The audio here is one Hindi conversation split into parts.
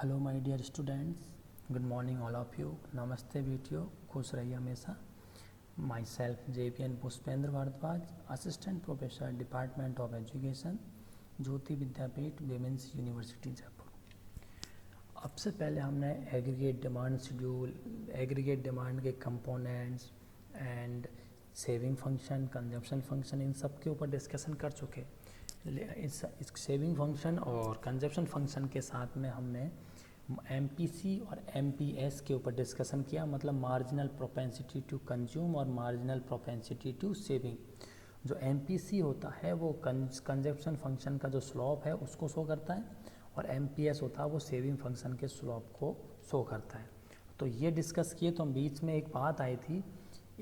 Hello my dear students, good morning all of you. नमस्ते बेटियों, खुश रहिए हमेशा। Myself JPN Pushpendra Bhardwaj, assistant professor department of education, Jyoti Vidyapeeth women's university Jaipur. अब से पहले हमने aggregate demand schedule, aggregate demand के components and saving function, consumption function, इन सब के ऊपर डिस्कशन कर चुके। इस सेविंग फंक्शन और कंजप्शन फंक्शन के साथ में हमने MPC और MPS के ऊपर डिस्कशन किया, मतलब मार्जिनल प्रोपेंसिटी टू कंज्यूम और मार्जिनल प्रोपेंसिटी टू सेविंग। जो MPC होता है वो कंजप्शन फंक्शन का जो स्लोप है उसको शो करता है, और MPS होता है वो सेविंग फंक्शन के स्लोप को शो करता है। तो ये डिस्कस किए। तो बीच में एक बात आई थी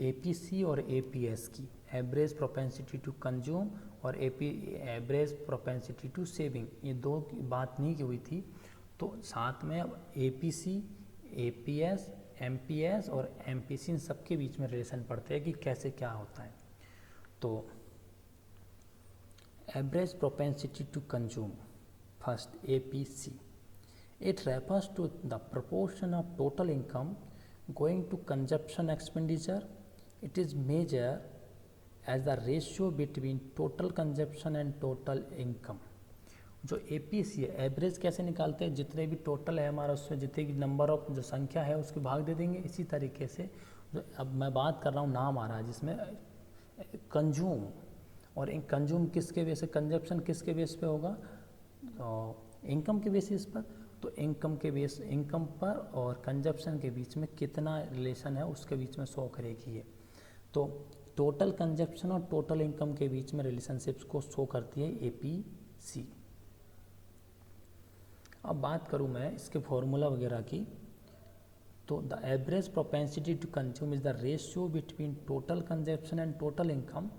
APC और APS की, एवरेज प्रोपेंसिटी टू कंज्यूम और एवरेज प्रोपेंसिटी टू सेविंग, ये दो की बात नहीं की हुई थी। तो साथ में APC, APS, MPS और MPC इन सब के बीच में रिलेशन पढ़ते हैं कि कैसे क्या होता है। तो average propensity to consume, first APC, it refers to the proportion of total income going to consumption expenditure. It is measured as the ratio between total consumption and total income. जो APC है, एवरेज कैसे निकालते हैं, जितने भी टोटल है हमारा उसमें जितने भी नंबर ऑफ जो संख्या है उसके भाग दे देंगे। इसी तरीके से जो अब मैं बात कर रहा हूँ नाम आ रहा है जिसमें कंज्यूम, और कंज्यूम किसके बेस से, कंजप्शन किसके बेस पे होगा, इनकम के बेसिस पर। तो इनकम के बेस, इनकम पर और कंजप्शन के बीच में कितना रिलेशन है उसके बीच में शो करेगी ये। तो टोटल कंजप्शन और टोटल इनकम के बीच में रिलेशनशिप्स को शो करती है APC। अब बात करूँ मैं इसके फॉर्मूला वगैरह की, तो the average propensity to consume is the ratio between total consumption and total income.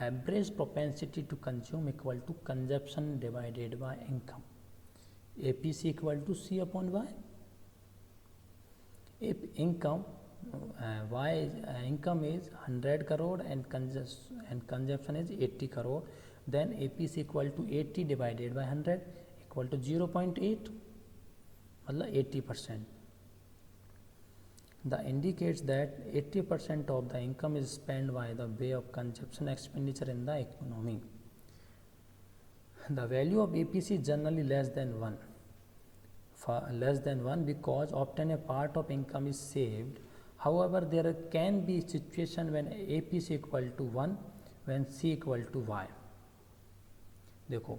Average propensity to consume equal to consumption divided by income. APC equal to C/Y। If income income is 100 crore and consumption is 80 crore, then APC equal to 80 divided by 100 equal to 0.8, मतलब 80%. The indicates that 80% of the income is spent by the way of consumption expenditure in the economy. The value of APC is generally less than 1. Less than 1 because often a part of income is saved. However, there can be situation when APC equal to 1, when C equal to Y. देखो,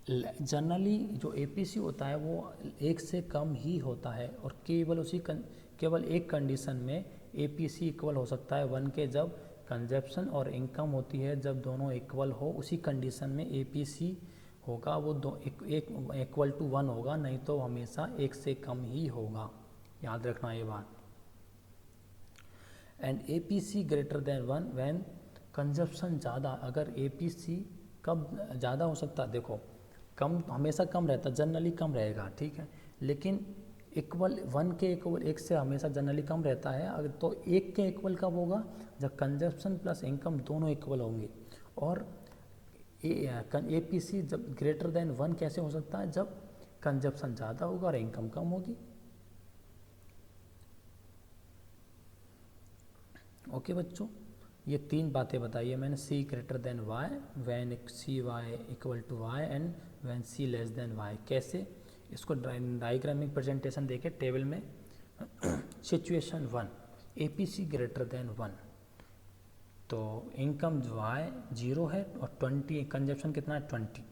जनरली जो APC होता है वो एक से कम ही होता है, और केवल एक कंडीशन में APC इक्वल हो सकता है 1 के, जब कंजप्शन और इनकम होती है, जब दोनों इक्वल हो उसी कंडीशन में APC होगा, वो इक्वल टू 1 होगा, नहीं तो हमेशा एक से कम ही होगा, याद रखना ये बात। And APC greater than 1 when consumption ज़्यादा। अगर APC कब ज़्यादा हो सकता है, देखो कम हमेशा कम रहता, जनरली कम रहेगा, ठीक है, लेकिन इक्वल 1 के इक्वल एक से हमेशा जनरली कम रहता है। अगर तो 1 के इक्वल कब होगा, जब कंजप्शन प्लस इनकम दोनों इक्वल होंगे। और APC जब ग्रेटर देन 1 कैसे हो सकता है, जब कंजप्शन ज़्यादा होगा और इनकम कम होगी। ओके बच्चों, ये 3 बातें बताइए मैंने। C greater than Y, when CY equal to Y and when C less than Y। कैसे, इसको डायग्रामिक प्रेजेंटेशन देखे टेबल में। सिचुएशन 1, APC ग्रेटर देन 1, तो इनकम जो है 0 है और 20, कंजप्शन कितना है 20,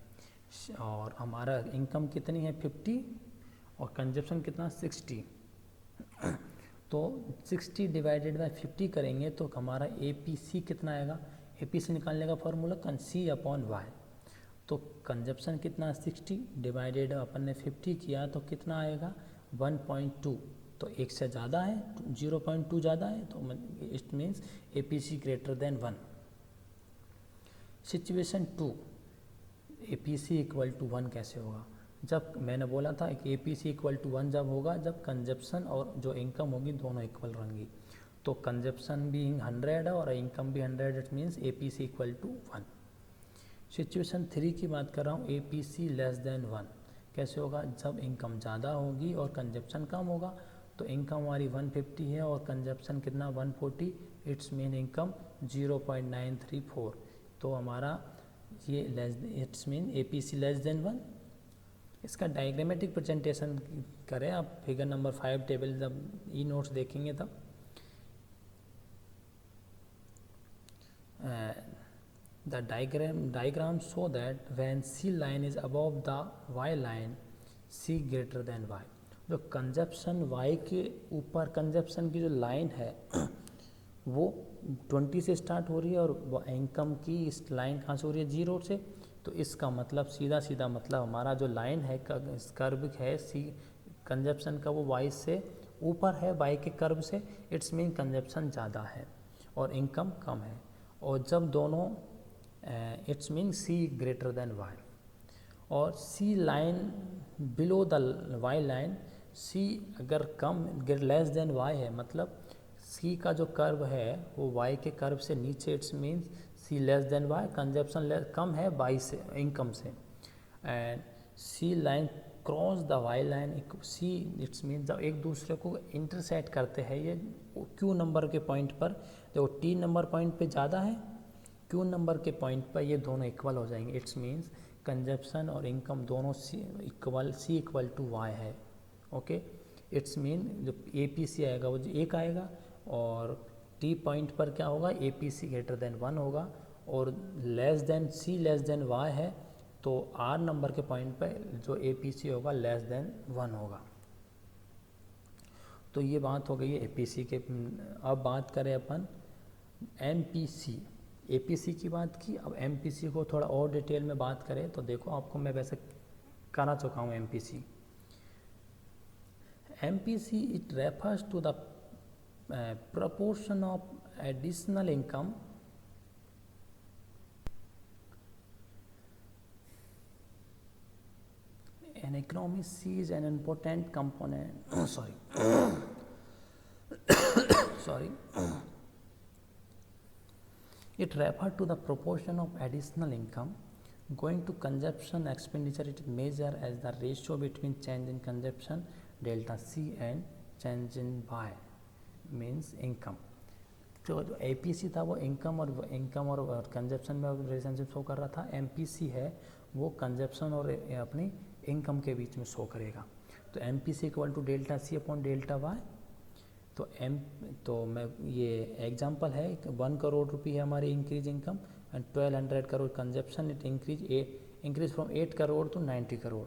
और हमारा इनकम कितनी है 50 और कंजप्शन कितना 60। तो 60 डिवाइडेड बाय 50 करेंगे तो हमारा APC कितना आएगा, APC निकालने का फॉर्मूला C/Y। तो कंजप्शन कितना 60 डिवाइडेड अपन ने 50 किया तो कितना आएगा 1.2, तो 1 से ज़्यादा है, 0.2 ज़्यादा है, तो it means APC greater than 1। Situation 2, APC equal to 1 कैसे होगा, जब मैंने बोला था कि APC इक्वल टू 1 जब होगा जब कंजप्शन और जो इनकम होगी दोनों इक्वल रहेंगी। तो कंजप्शन भी 100 है और इनकम भी 100, it means APC equal to 1। Situation 3 की बात कर रहा हूँ, APC लेस देन 1, कैसे होगा, जब इनकम ज़्यादा होगी और कंजप्शन कम होगा। तो इनकम हमारी 150 है और कंजप्शन कितना 140, इट्स मीन इनकम 0.934। तो हमारा ये it's mean APC less than 1। इसका डायग्रामेटिक प्रेजेंटेशन करें आप, फिगर नंबर 5 टेबल जब ई नोट्स देखेंगे तब the diagram show that when C line is above the Y line, C greater than Y। जो कंजप्शन Y के ऊपर कंजप्शन की जो लाइन है वो 20 से स्टार्ट हो रही है और इनकम की इस लाइन कहाँ से हो रही है 0 से। तो इसका मतलब सीधा मतलब हमारा जो लाइन है कर्व है सी कंजप्शन का वो Y से ऊपर है, Y के कर्व से, इट्स मीन कंजप्शन ज़्यादा है और इनकम कम है। और जब दोनों it's mean C greater than Y और C line below the Y line, C अगर कम लेस देन Y है, मतलब C का जो कर्व है वो Y के कर्व से नीचे, it's mean C less than Y, consumption कम है Y से इनकम से। And C line cross the Y line, C it's mean जब एक दूसरे को इंटरसेक्ट करते हैं ये Q नंबर के पॉइंट पर, जो T नंबर पॉइंट पे ज़्यादा है, Q नंबर के पॉइंट पर ये दोनों इक्वल हो जाएंगे। इट्स मीन्स कंजप्शन और इनकम दोनों C इक्वल टू Y है। ओके, इट्स मीन जो APC आएगा वो 1 आएगा और T पॉइंट पर क्या होगा APC ग्रेटर देन 1 होगा और C लेस देन Y है तो R नंबर के पॉइंट पर जो APC होगा लेस देन 1 होगा। तो ये बात हो गई है APC के। अब बात करें अपन MPC। APC की बात की, अब MPC को थोड़ा और डिटेल में बात करें तो देखो आपको मैं वैसे कहना चुका हूँ MPC it refers to the proportion of additional income an economy sees an important component sorry it refers to the proportion of additional income going to consumption expenditure. It is measured as the ratio between change in consumption delta C and change in Y means income। जो APC था वो इनकम और कंजप्शन में रिलेशनशिप शो कर रहा था। MPC है वो कंजप्शन और अपनी इनकम के बीच में शो करेगा। तो MPC equal to delta C upon delta Y। तो मैं ये एग्जांपल है 1 करोड़ रुपये है हमारी increase income and 1200 crore consumption. It increase from 8 crore to 90 crore.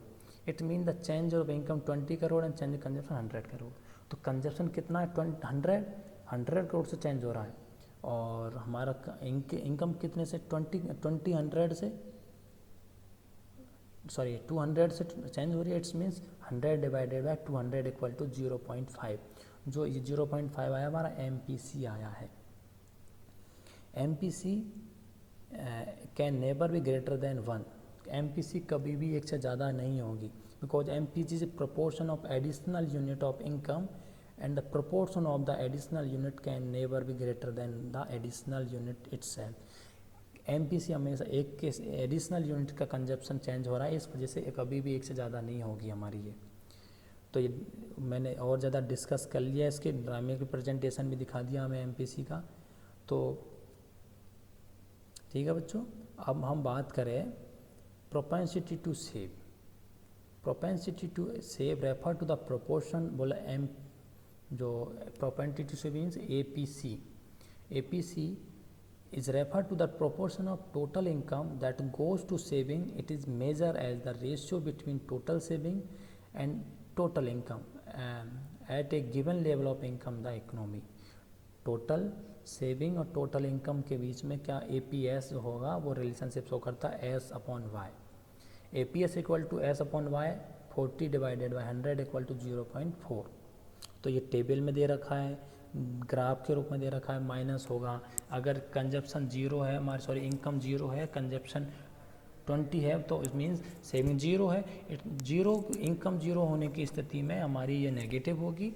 It mean the change of income 20 crore and change consumption 100 crore. तो कंजप्शन कितना है 100 करोड़ से चेंज हो रहा है और हमारा इनकम कितने से 200 से 200 से चेंज हो रही है। It's means 100 divided by 200 equal to 0.5। जो ये 0.5 आया हमारा MPC आया है। MPC can never be greater than 1। MPC कभी भी 1 से ज़्यादा नहीं होगी because MPC is proportion of additional unit of income and the proportion of the additional unit can never be greater than the additional unit itself। MPC हमेशा एक के एडिशनल यूनिट का कंजप्शन चेंज हो रहा है, इस वजह से कभी भी 1 से ज़्यादा नहीं होगी हमारी ये। तो ये मैंने और ज़्यादा डिस्कस कर लिया, इसके ड्रामे की प्रेजेंटेशन भी दिखा दिया हमें MPC का। तो ठीक है बच्चों, अब हम बात करें propensity to save. Propensity to save refer to the proportion, बोला जो propensity to save means APC is referred to the proportion of total income that goes to saving. It is measured as the ratio between total saving and total income at a given level of income the economy। Total saving और टोटल इनकम के बीच में क्या APS होगा वो रिलेशनशिप शो करता है S upon Y। APS equal to S upon Y 40 divided by 100 equal to 0.4। तो ये टेबल में दे रखा है, ग्राफ के रूप में दे रखा है, माइनस होगा अगर कंजप्शन 0 है हमारी इनकम 0 है, कंजप्शन 20 है तो इट मीन्स सेविंग 0 है। इनकम 0 होने की स्थिति में हमारी ये नेगेटिव होगी,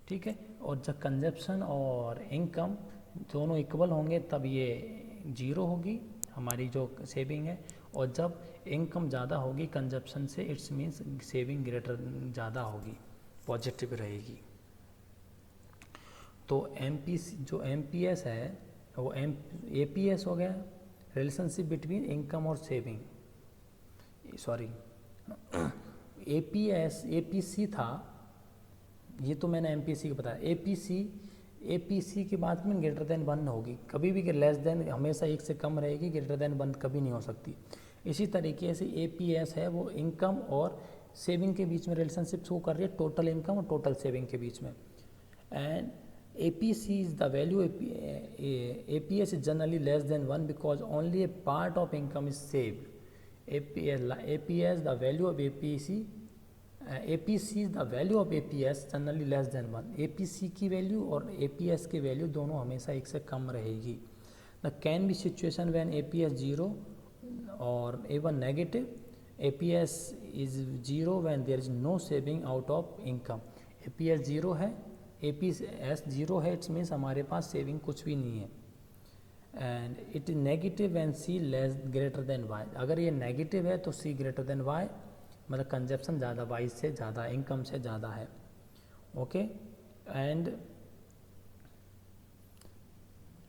ठीक है। और जब कंजप्शन और इनकम दोनों इक्वल होंगे तब ये 0 होगी हमारी जो सेविंग है, और जब इनकम ज़्यादा होगी कंजप्शन से, इट्स मीन्स सेविंग ग्रेटर ज़्यादा होगी, पॉजिटिव रहेगी। तो जो एमपीएस है वो एपीएस हो गया, रिलेशनशिप बिटवीन इनकम और सेविंग, सॉरी एपीसी था, ये तो मैंने एमपीसी को बताया। एपीसी के बाद में ग्रेटर देन 1 होगी, कभी भी लेस देन हमेशा 1 से कम रहेगी, ग्रेटर देन 1 कभी नहीं हो सकती। इसी तरीके से एपीएस है वो इनकम और सेविंग के बीच में रिलेशनशिप शो कर रही है, टोटल इनकम और टोटल सेविंग के बीच में। And APC is the value, APS is generally less than 1 because only a part of income is saved. APS the value of APC is the value of APS generally less than 1. APC की वैल्यू और APS की वैल्यू दोनों हमेशा 1 से कम रहेगी। The can be situation when APS 0 or even negative. APS is 0 when there is no saving out of income. APS 0 है, APS 0 है, इट्स मीन्स हमारे पास सेविंग कुछ भी नहीं है। And it is negative when C less greater than Y। अगर ये नेगेटिव है तो C ग्रेटर देन Y, मतलब कंजप्शन ज़्यादा Y से ज़्यादा, इनकम से ज़्यादा है। ओके एंड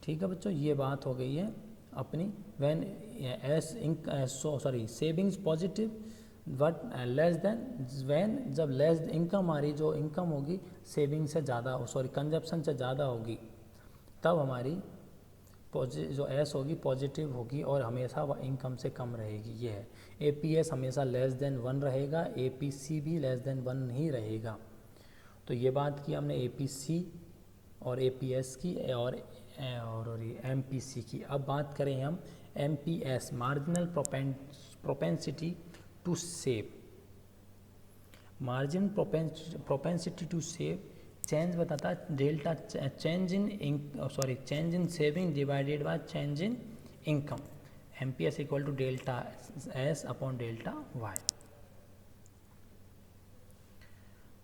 ठीक है बच्चों, ये बात हो गई है अपनी। When savings positive but less than, when जब लेस इनकम हमारी जो इनकम होगी सेविंग से ज़्यादा, कंजप्शन से ज़्यादा होगी, तब हमारी जो एस होगी पॉजिटिव होगी और हमेशा वह इनकम से कम रहेगी। ये है एपीएस हमेशा लेस देन 1 रहेगा, एपीसी भी लेस देन 1 ही रहेगा। तो ये बात की हमने एपीसी और एपीएस की और एमपीसी की। अब बात करें हम MPS, marginal propensity to save. Margin propensity to save change बताता है delta, change in saving divided by change in income. MPS equal to delta S upon delta Y.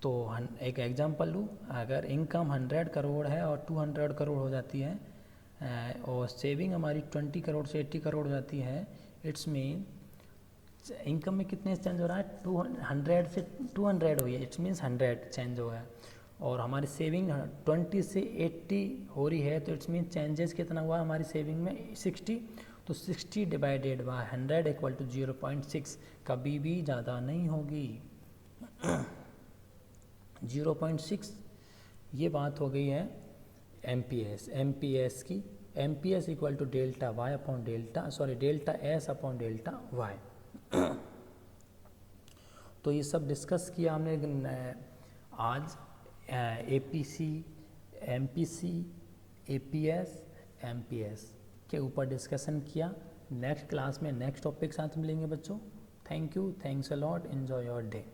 तो एक एग्जांपल लूँ, अगर इनकम 100 करोड़ है और 200 करोड़ हो जाती है और सेविंग हमारी 20 करोड़ से 80 करोड़ हो जाती है, इट्स मीन इनकम में कितने चेंज हो रहा है, 100 से 200 हुई है, इट्स मीन्स 100 चेंज हो गया। और हमारी सेविंग 20 से 80 हो रही है, तो इट्स मीन चेंजेस कितना हुआ हमारी सेविंग में 60। तो 60 डिवाइडेड बाय 100 इक्वल टू 0.6, कभी भी ज़्यादा नहीं होगी 0.6। ये बात हो गई है एमपीएस की। MPS equal to delta Y upon delta S upon delta Y. तो ये सब डिस्कस किया हमने आज, एपीसी, एमपीसी, एपीएस, एमपीएस के ऊपर डिस्कशन किया। नेक्स्ट क्लास में नेक्स्ट टॉपिक साथ मिलेंगे बच्चों। Thank you, thanks a lot, enjoy your day.